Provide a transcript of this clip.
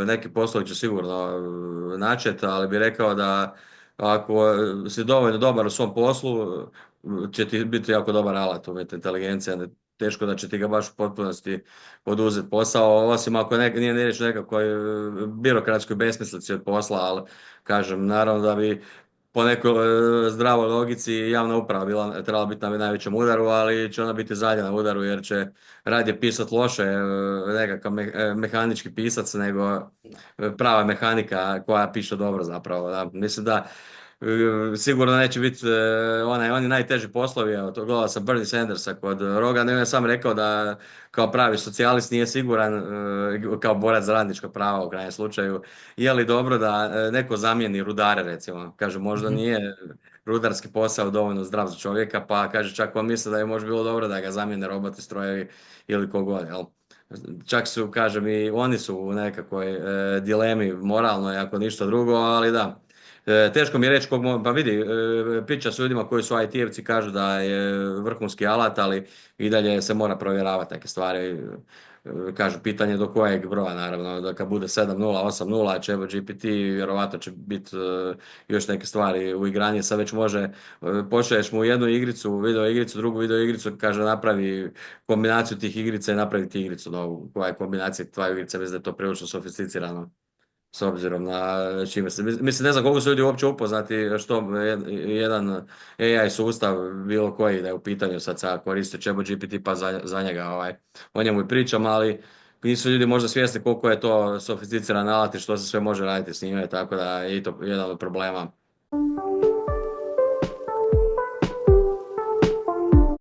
neki poslovi će sigurno načeti, ali bih rekao da ako si dovoljno dobar u svom poslu, će ti biti jako dobar alat umjetna inteligencija. Teško da će ti ga baš u potpunosti poduzeti posao, osim ako nije riječ o nekakvoj birokratskoj besmislici od posla, ali kažem, naravno da bi po nekoj zdravoj logici javna uprava trebala biti na najvećem udaru, ali će ona biti zadnja na udaru jer će radije pisati loše nekakav mehanički pisac nego prava mehanika koja piše dobro zapravo. Da. Mislim da sigurno neće biti oni najteži poslovi, evo, to gledao sam Bernie Sandersa kod Rogana i on je sam rekao da kao pravi socijalist nije siguran kao borac za radnička prava u krajnjem slučaju, je li dobro da neko zamijeni rudare recimo, kaže možda Mhm. nije rudarski posao dovoljno zdrav za čovjeka, pa kaže čak on misli da je možda bilo dobro da ga zamijene roboti, strojevi ili kogod, jel? Čak su, kažem, i oni su u nekakvoj dilemi moralnoj, ako ništa drugo, ali da. Teško mi je reći pa vidi, priča s ljudima koji su IT-evci kažu da je vrhunski alat, ali i dalje se mora provjeravati neke stvari. Kažu, pitanje do kojeg broja, naravno, da kad bude 7.0, 8.0, će GPT, vjerovatno će biti još neke stvari u igranju, sad već može, pošalješ mu jednu igricu, video igricu, drugu video igricu, kaže napravi kombinaciju tih igrica i napravi ti igricu novu, koja je kombinacija tvoje igrice, mislim da je to prilično sofisticirano s obzirom na čime se. Mislim, ne znam koliko su ljudi uopće upoznati što jedan AI sustav, bilo koji da je u pitanju, sad sad koriste GPT pa za njega o njemu i pričam, ali nisu ljudi možda svjesni koliko je to sofisticiran alat i što se sve može raditi s njime, tako da je i to jedan od problema.